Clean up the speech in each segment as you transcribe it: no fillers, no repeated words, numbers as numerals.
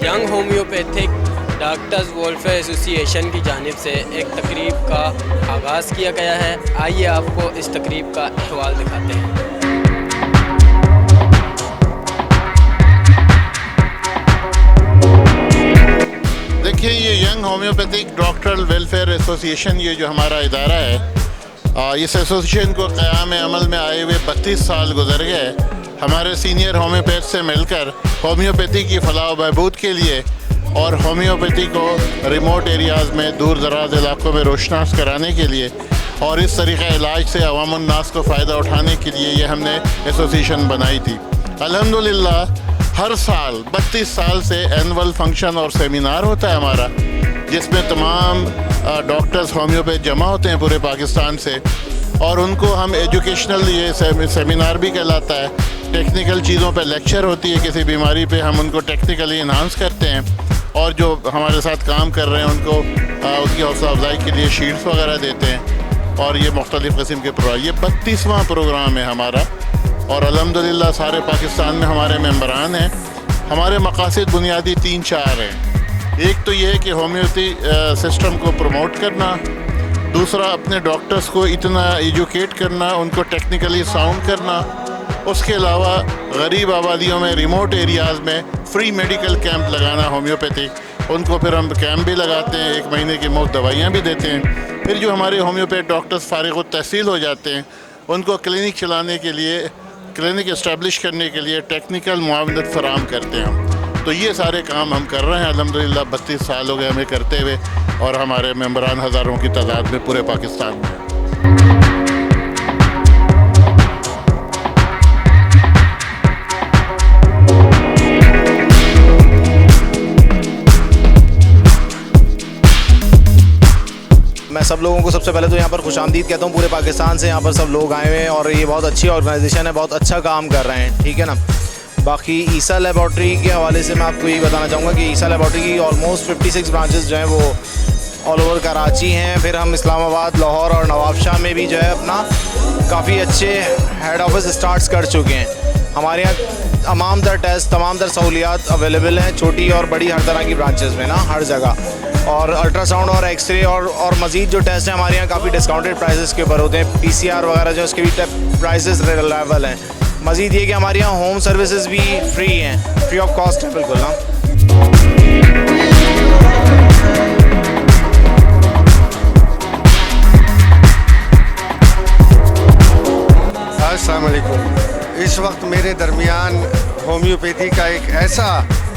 Young homeopathic doctors welfare association की जानिब से एक तकरीब का आगाज़ किया गया है। आइए आपको इस तकरीब का अहवाल दिखाते हैं। देखिए, ये young homeopathic doctoral welfare association, ये जो हमारा इदारा है, इस एसोसिएशन को क़याम अमल में आए हुए 32 साल गुजर गए। हमारे सीनियर होम्योपैथ से मिलकर होम्योपैथी की फलाह व बहबूद के लिए और होम्योपैथी को रिमोट एरियाज़ में, दूर दराज इलाकों में रोशनास कराने के लिए और इस तरीक़े इलाज से अवामुन नास को फ़ायदा उठाने के लिए ये हमने एसोसिएशन बनाई थी। अल्हम्दुलिल्लाह हर साल 32 साल से एनुअल फंक्शन और सेमिनार होता है हमारा, जिसमें तमाम डॉक्टर्स होम्योपैथ जमा होते हैं पूरे पाकिस्तान से, और उनको हम एजुकेशनल, ये सेमिनार भी कहलाता है, टेक्निकल चीज़ों पे लेक्चर होती है, किसी बीमारी पे हम उनको टेक्निकली इन्हांस करते हैं, और जो हमारे साथ काम कर रहे हैं उनको उनकी हौसला अफजाई के लिए शीट्स वगैरह देते हैं, और ये मुख्तलिफ़ किस्म के प्रोग्राम। ये 32वां प्रोग्राम है हमारा, और अल्हम्दुलिल्लाह सारे पाकिस्तान में हमारे मेंबरान हैं। हमारे मकासद बुनियादी 3-4 हैं। एक तो ये है कि होम्योपैथी सिस्टम को प्रमोट करना, दूसरा अपने डॉक्टर्स को इतना एजुकेट करना, उनको टेक्निकली साउंड करना, उसके अलावा गरीब आबादियों में, रिमोट एरियाज़ में फ्री मेडिकल कैंप लगाना होम्योपैथिक। उनको फिर हम कैंप भी लगाते हैं, 1 महीने की मुफ्त दवाइयाँ भी देते हैं। फिर जो हमारे होम्योपैथ डॉक्टर्स फारिग तहसील हो जाते हैं, उनको क्लिनिक चलाने के लिए, क्लिनिक इस्टेब्लिश करने के लिए टेक्निकल मुआवनत फराम करते हैं हम। तो ये सारे काम हम कर रहे हैं अल्हम्दुलिल्लाह। 32 साल हो गए हमें करते हुए, और हमारे मेंबरान हज़ारों की तादाद में पूरे पाकिस्तान में। मैं सब लोगों को सबसे पहले तो यहाँ पर खुशामदीद कहता हूँ। पूरे पाकिस्तान से यहाँ पर सब लोग आए हुए हैं और ये बहुत अच्छी ऑर्गेनाइजेशन है, बहुत अच्छा काम कर रहे हैं, ठीक है ना। बाकी ईसा लेबॉर्ट्री के हवाले से मैं आपको यही बताना चाहूँगा कि ईसा लेबॉर्ट्री की ऑलमोस्ट 56 ब्रांचेस जो हैं वो ऑल ओवर कराची हैं। फिर हम इस्लामाबाद, लाहौर और नवाबशाह में भी जो है अपना काफ़ी अच्छे हेड ऑफिस स्टार्ट्स कर चुके हैं। हमारे यहाँ तमाम तर टेस्ट, तमाम तर सहूलियात अवेलेबल हैं, छोटी और बड़ी हर तरह की ब्रांचेस में ना, हर जगह। और अल्ट्रासाउंड और एक्सरे और मज़ीद जो टेस्ट हैं हमारे यहाँ काफ़ी डिस्काउंटेड प्राइसेस के ऊपर होते हैं। PCR वगैरह जो उसके भी प्राइसेस रिलायबल हैं। मज़ीद ये कि हमारे यहाँ होम सर्विसेज भी फ्री हैं, फ्री ऑफ कॉस्ट है बिल्कुल ना। अस्सलाम वालेकुम। इस वक्त मेरे दरमियान होम्योपैथी का एक ऐसा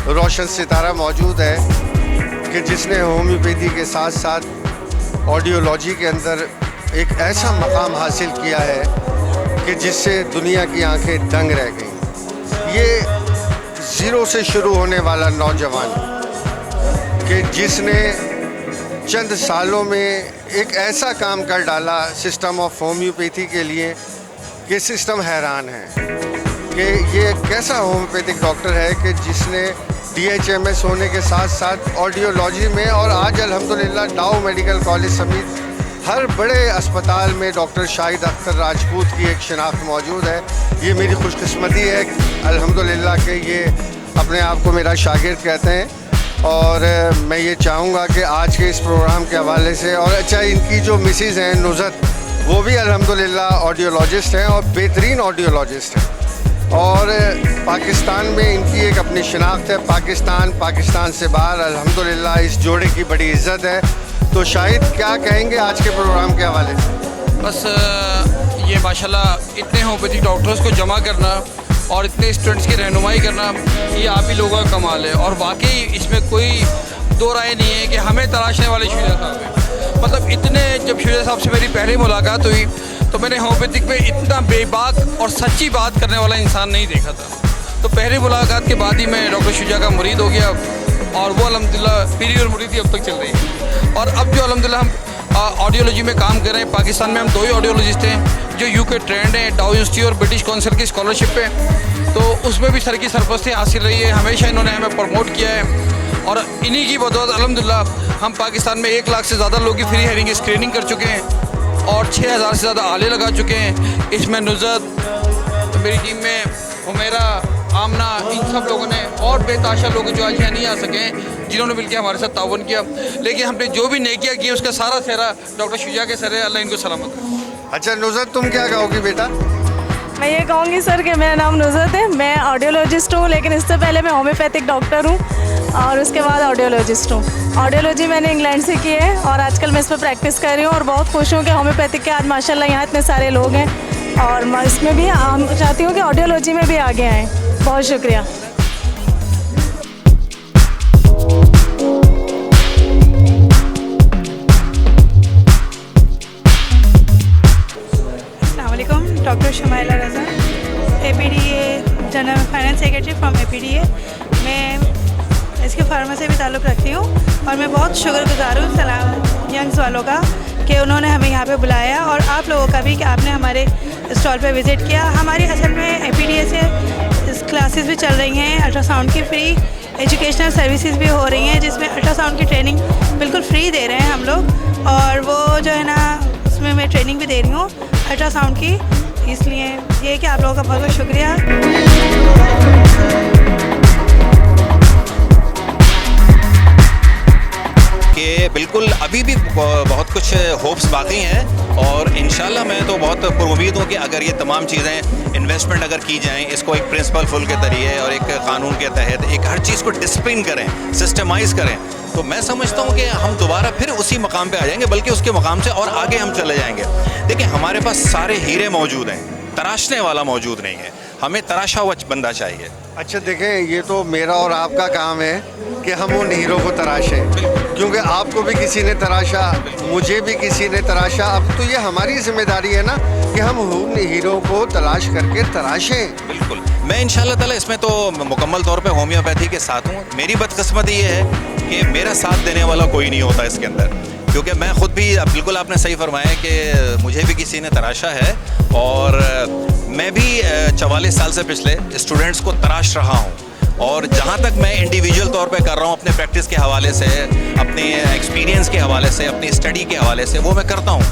रोशन सितारा मौजूद है कि जिसने होम्योपैथी के साथ साथ ऑडियोलॉजी के अंदर एक ऐसा मकाम हासिल किया है कि जिससे दुनिया की आंखें दंग रह गईं। ये ज़ीरो से शुरू होने वाला नौजवान कि जिसने चंद सालों में एक ऐसा काम कर डाला सिस्टम ऑफ होम्योपैथी के लिए कि सिस्टम हैरान है कि ये कैसा होम्योपैथिक डॉक्टर है कि जिसने DHMS होने के साथ साथ ऑडियोलॉजी में, और आज अल्हम्दुलिल्लाह डाउ मेडिकल कॉलेज समेत हर बड़े अस्पताल में डॉक्टर शाहिद अख्तर राजपूत की एक शिनाख्त मौजूद है। ये मेरी खुशकिस्मती है अल्हम्दुलिल्लाह कि ये अपने आप को मेरा शागिर्द कहते हैं। और मैं ये चाहूँगा कि आज के इस प्रोग्राम के हवाले से, और अच्छा इनकी जो मिसेज़ हैं नुज़त, वो भी अल्हम्दुलिल्लाह ऑडियोलॉजिस्ट हैं और बेहतरीन ऑडियोलॉजिस्ट हैं, और पाकिस्तान में इनकी एक अपनी शिनाख्त है। पाकिस्तान से बाहर अल्हम्दुलिल्लाह इस जोड़े की बड़ी इज़्ज़त है। तो शाहिद क्या कहेंगे आज के प्रोग्राम के हवाले से? बस ये माशाल्लाह इतने होम्योपैथिक डॉक्टर्स को जमा करना और इतने स्टूडेंट्स की रहनुमाई करना, ये आप ही लोगों का कमाल है। और वाकई इसमें कोई दो राय नहीं है कि हमें तराशने वाले शुजा साहब हैं। मतलब इतने, जब शुजा साहब से मेरी पहली मुलाकात हुई तो मैंने होम्योपैथिक में इतना बेबाक और सच्ची बात करने वाला इंसान नहीं देखा था। तो पहली मुलाकात के बाद ही मैं डॉक्टर शुजा का मुरीद हो गया, और वो अल्हम्दुलिल्लाह पीरी और मुरीदी अब तक चल रही है। और अब जो अल्हम्दुलिल्लाह हम ऑडियोलॉजी में काम कर रहे हैं, पाकिस्तान में हम 2 ही ऑडियोलॉजिस्ट हैं जो UK ट्रेंड हैं, डाउ इंस्टीट्यूट और ब्रिटिश काउंसिल की स्कॉलरशिप पे। तो उसमें भी सर की सरपरस्ती हासिल रही है, हमेशा इन्होंने हमें प्रमोट किया है। और इन्हीं की बदौलत अल्हम्दुलिल्लाह हम पाकिस्तान में 1 लाख से ज़्यादा लोगों की फ्री हेयरिंग स्क्रीनिंग कर चुके हैं और 6000 से ज़्यादा आले लगा चुके हैं। इसमें नुज़त, मेरी टीम में हुमेरा, आमना, इन सब लोगों ने और बेताशा लोग जो आज यहाँ नहीं आ सके, जिन्होंने मिलकर हमारे साथ ताउन किया। लेकिन हमने जो भी नेकियां की उसका सारा सेहरा डॉक्टर शुजा के सर है, अल्लाह इनको सलामत करे। अच्छा नुज़रत, तुम क्या कहोगी बेटा? मैं ये कहूँगी सर कि मेरा नाम नुज़रत है, मैं ऑडियोलॉजिस्ट हूँ, लेकिन इससे पहले मैं होम्योपैथिक डॉक्टर हूँ और उसके बाद ऑडियोलॉजिस्ट हूँ। ऑडियोलॉजी मैंने इंग्लैंड से की है और आजकल मैं इस पर प्रैक्टिस कर रही हूँ और बहुत खुश हूँ कि होम्योपैथिक के आज माशाल्लाह यहाँ इतने सारे लोग हैं और मैं इसमें भी चाहती हूँ कि ऑडियोलॉजी में भी आगे आएँ। बहुत शुक्रिया। Doctor Shamaila Raza, APDA general finance secretary from APDA। मैं इसके फार्मा से भी ताल्लुक़ रखती हूँ और मैं बहुत शुक्रगुज़ार हूँ सलाम यंग्स वालों का कि उन्होंने हमें यहाँ पे बुलाया और आप लोगों का भी कि आपने हमारे स्टॉल पे विज़िट किया। हमारी असल में APDA से क्लासेस भी चल रही हैं, अल्ट्रासाउंड की फ्री एजुकेशनल सर्विसेज भी हो रही हैं, जिसमें अल्ट्रासाउंड की ट्रेनिंग बिल्कुल फ्री दे रहे हैं हम लोग। और वो जो है ना, उसमें मैं ट्रेनिंग भी दे रही हूँ अल्ट्रासाउंड की। इसलिए ये कि आप लोगों का बहुत बहुत शुक्रिया। कि बिल्कुल अभी भी बहुत कुछ होप्स बाकी हैं और इंशाल्लाह मैं तो बहुत पुरुमीद हूँ कि अगर ये तमाम चीज़ें इन्वेस्टमेंट अगर की जाएं, इसको एक प्रिंसिपल फुल के तरीके और एक कानून के तहत एक हर चीज़ को डिसिप्लिन करें, सिस्टमाइज़ करें, तो मैं समझता हूँ कि हम दोबारा फिर उसी मकाम पे आ जाएंगे, बल्कि उसके मकाम से और आगे हम चले जाएंगे। देखिए हमारे पास सारे हीरे मौजूद हैं, तराशने वाला मौजूद नहीं है, हमें तराशा हुआ बंदा चाहिए। अच्छा देखें, ये तो मेरा और आपका काम है कि हम उन हीरो को तराशें, क्योंकि आपको भी किसी ने तराशा, मुझे भी किसी ने तराशा। अब तो ये हमारी जिम्मेदारी है ना कि हम उन हीरो को तलाश करके तराशें। बिल्कुल, मैं इंशाल्लाह ताला इसमें तो मुकम्मल तौर पे होम्योपैथी के साथ हूँ। मेरी बदकिस्मती ये है कि मेरा साथ देने वाला कोई नहीं होता इसके अंदर, क्योंकि मैं ख़ुद भी, बिल्कुल आपने सही फरमाया कि मुझे भी किसी ने तराशा है और मैं भी 44 साल से पिछले स्टूडेंट्स को तराश रहा हूँ। और जहाँ तक मैं इंडिविजुअल तौर पे कर रहा हूँ अपने प्रैक्टिस के हवाले से, अपने एक्सपीरियंस के हवाले से, अपनी स्टडी के हवाले से, वो मैं करता हूँ।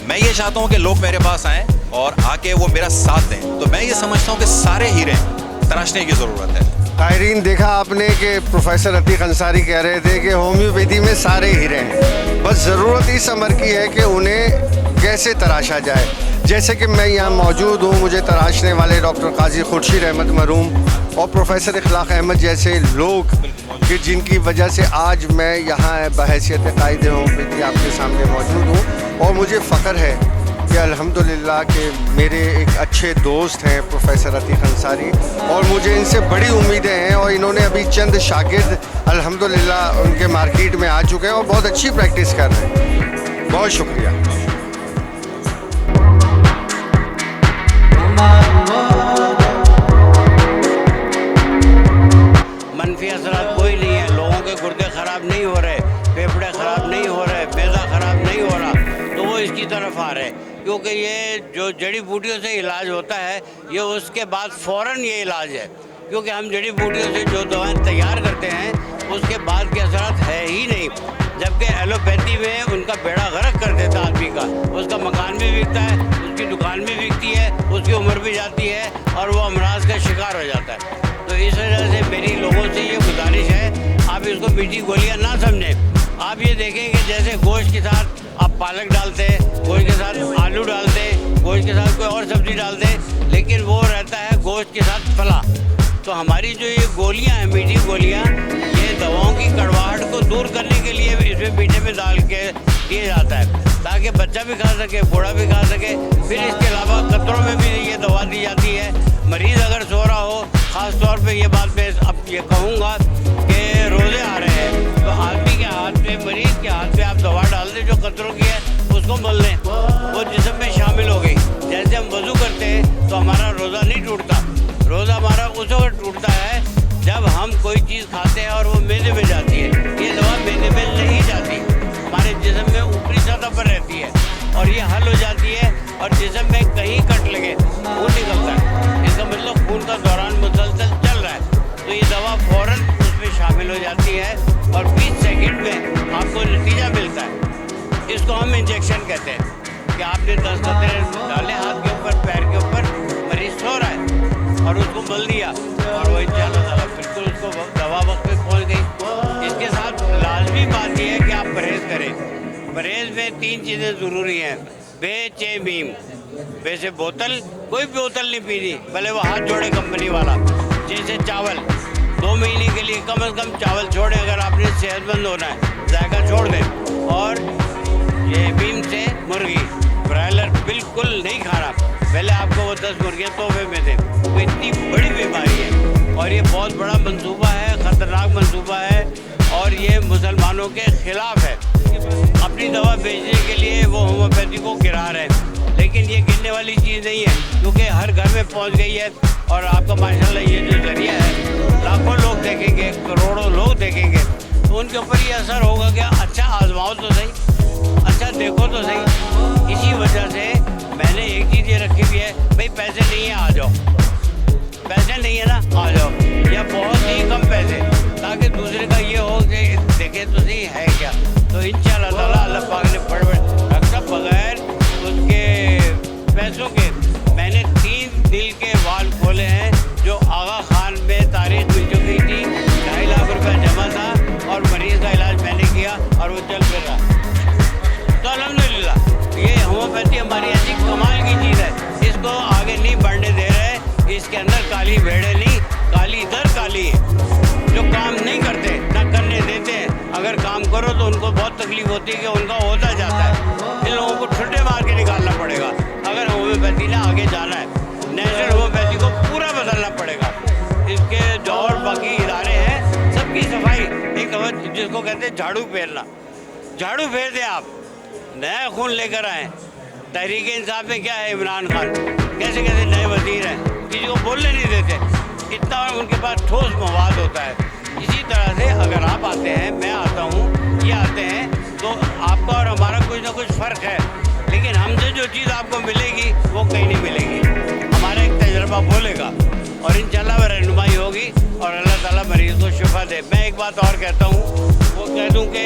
मैं ये चाहता हूँ कि लोग मेरे पास आएँ और आके वो मेरा साथ दें। तो मैं ये समझता हूँ कि सारे हीरे तराशने की ज़रूरत है। तायरीन, देखा आपने कि प्रोफेसर अतीक अंसारी कह रहे थे कि होम्योपैथी में सारे हीरे हैं, बस ज़रूरत इस अमर की है कि उन्हें कैसे तराशा जाए। जैसे कि मैं यहाँ मौजूद हूँ, मुझे तराशने वाले डॉक्टर काजी खुर्शीद अहमद मरूम और प्रोफेसर इखलाक अहमद जैसे लोग कि जिनकी वजह से आज मैं यहाँ बहैसियत कायदे होम्योपैथी आपके सामने मौजूद हूँ। और मुझे फ़ख्र है कि अल्हम्दुलिल्लाह के मेरे एक अच्छे दोस्त हैं प्रोफेसर अतीक अंसारी, और मुझे इनसे बड़ी उम्मीदें हैं। और इन्होंने अभी चंद शागिर्द अल्हम्दुलिल्लाह उनके मार्केट में आ चुके हैं और बहुत अच्छी प्रैक्टिस कर रहे हैं। बहुत शुक्रिया। मनफी असरात कोई नहीं है, लोगों के गुर्दे ख़राब नहीं हो रहे, फेफड़े ख़राब नहीं हो रहे, मैदा ख़राब नहीं हो रहा, तो वो इसकी तरफ आ रहे हैं। क्योंकि ये जो जड़ी बूटियों से इलाज होता है, ये उसके बाद फ़ौरन ये इलाज है। क्योंकि हम जड़ी बूटियों से जो दवाएं तैयार करते हैं उसके बाद के असरात है ही नहीं, जबकि एलोपैथी में उनका बेड़ा गर्क कर देता आदमी का। उसका मकान भी बिकता है, उसकी दुकान भी बिकती है, उसकी उम्र भी जाती है और वो अमराज का शिकार हो जाता है। तो इस वजह से मेरी लोगों से ये गुजारिश है, आप इसको मीठी गोलियां ना समझें। आप ये देखें कि जैसे गोश्त के साथ आप पालक डालते हैं, गोश्त के साथ आलू डालते हैं, गोश्त के साथ कोई और सब्ज़ी डालते हैं, लेकिन वो रहता है गोश्त के साथ फला। तो हमारी जो ये गोलियां हैं, मीठी गोलियां, ये दवाओं की कड़वाहट को दूर करने के लिए इसमें मीठे में डाल के दिया जाता है, ताकि बच्चा भी खा सके, बूढ़ा भी खा सके। फिर इसके अलावा कतरों में भी ये दवा दी जाती है। मरीज़ अगर सो रहा हो, ख़ास तौर पे ये बात मैं अब ये कहूँगा कि रोज़े आ रहे हैं, तो आदमी के हाथ में, मरीज़ के हाथ में आप दवा डाल दें जो कतरों की है, उसको मल लें, वो जिस्म में शामिल हो गई। जैसे हम वज़ू करते हैं तो हमारा रोज़ा नहीं टूटता, रोज़ा हमारा उस वक्त टूटता है जब हम कोई चीज़ खाते हैं और वो मैदे में जाती है। ये दवा मैदे में नहीं जाती, हमारे जिस्म में ऊपरी सतह पर रहती है और ये हल हो जाती है। और जिस्म में कहीं कट लगे खून निकलता है, इसका मतलब खून का दौरान मुसलसल चल रहा है, तो ये दवा फ़ौरन उसमें शामिल हो जाती है और 20 सेकंड में आपको नतीजा मिलता है। इसको हम इंजेक्शन कहते हैं कि आपने 10 कतरे डाले हाथ के ऊपर, पैर के ऊपर, मरीज़ सो रहा है और उसको मल दिया और वो इंशाअल्लाह ताला बिल्कुल उसको दवा वक्त पे पहुँच गई। इसके साथ लाजमी बात यह है कि आप परहेज़ करें। परहेज़ में 3 चीज़ें ज़रूरी हैं, बे चे मीम। बे से बोतल, कोई बोतल नहीं पीनी, भले वो हाथ जोड़े कंपनी वाला। जैसे चावल 2 महीने के लिए कम से कम चावल छोड़ें अगर आपने सेहतमंद होना है, जायका छोड़ दें। और ये मीम से मुर्गी, ब्रायलर बिल्कुल नहीं खाना। पहले आपको वो 10 मुर्गियाँ तोहफे में दें, वो इतनी बड़ी बीमारी है और ये बहुत बड़ा मंसूबा है, ख़तरनाक मंसूबा है और ये मुसलमानों के ख़िलाफ़ है। अपनी दवा बेचने के लिए वो होम्योपैथी को गिरा रहे हैं, लेकिन ये गिरने वाली चीज़ नहीं है क्योंकि हर घर में पहुंच गई है। और आपका माशाल्लाह ये जो जरिया है, लाखों लोग देखेंगे, करोड़ों लोग देखेंगे, तो उनके ऊपर ये असर होगा कि अच्छा आजमाओ तो सही, अच्छा देखो तो सही। इसी वजह से मैंने एक चीज़ ये रखी हुई है, भाई पैसे नहीं है आ जाओ, पैसे नहीं है ना आ जाओ, या बहुत ही कम पैसे, ताकि दूसरे का ये हो कि देखे तो सही है क्या। तो इंशाअल्लाह ताला अल्लाह पाक ने बड़े डॉक्टर बगैर उसके पैसों के मैंने 3 दिल के वाल खोले हैं जो आगा खान में तारीख मिल चुकी थी। 2.5 लाख रुपया जमा था और मरीज़ का इलाज मैंने किया और वो चल फिर रहा। तो अल्हम्दुलिल्लाह ये होम्योपैथी हमारी ऐसी कमाल की चीज़ है, इसको आगे नहीं बढ़ने दे रहे। इसके अंदर काली भेड़ें नहीं, काली दर काली है, जो काम नहीं करते ना करने देते हैं। अगर काम करो तो उनको बहुत तकलीफ होती है कि उनका होता जाता है। इन लोगों को छुट्टे मार के निकालना पड़ेगा अगर होम्योपैथी ने आगे जाना है। नेचुरल होम्योपैथी को पूरा बदलना पड़ेगा। इसके जो और बाकी इदारे हैं सबकी सफाई, एक जिसको कहते हैं झाड़ू फेरना, झाड़ू फेर दें आप, नया खून लेकर आए। तहरीक इंसाफ में क्या है, इमरान खान कैसे कैसे नए वजीर हैं, किसी को बोलने नहीं देते, इतना उनके पास ठोस मवाद होता है। इसी तरह से अगर आप आते हैं, मैं आता हूँ, ये आते हैं, तो आपका और हमारा कुछ ना कुछ फ़र्क है, लेकिन हमसे जो चीज़ आपको मिलेगी वो कहीं नहीं मिलेगी। हमारा एक तजर्बा बोलेगा और इंशाल्लाह वह रहनुमाई होगी और अल्लाह ताला मरीज़ को शिफा दे। मैं एक बात और कहता हूँ, वो कह दूँ कि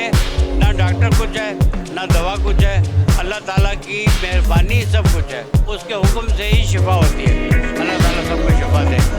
ना डॉक्टर कुछ है ना दवा कुछ है, अल्लाह ताला की मेहरबानी सब कुछ है, उसके हुक्म से ही शिफा होती है। अल्लाह ताला सबको शिफा दे।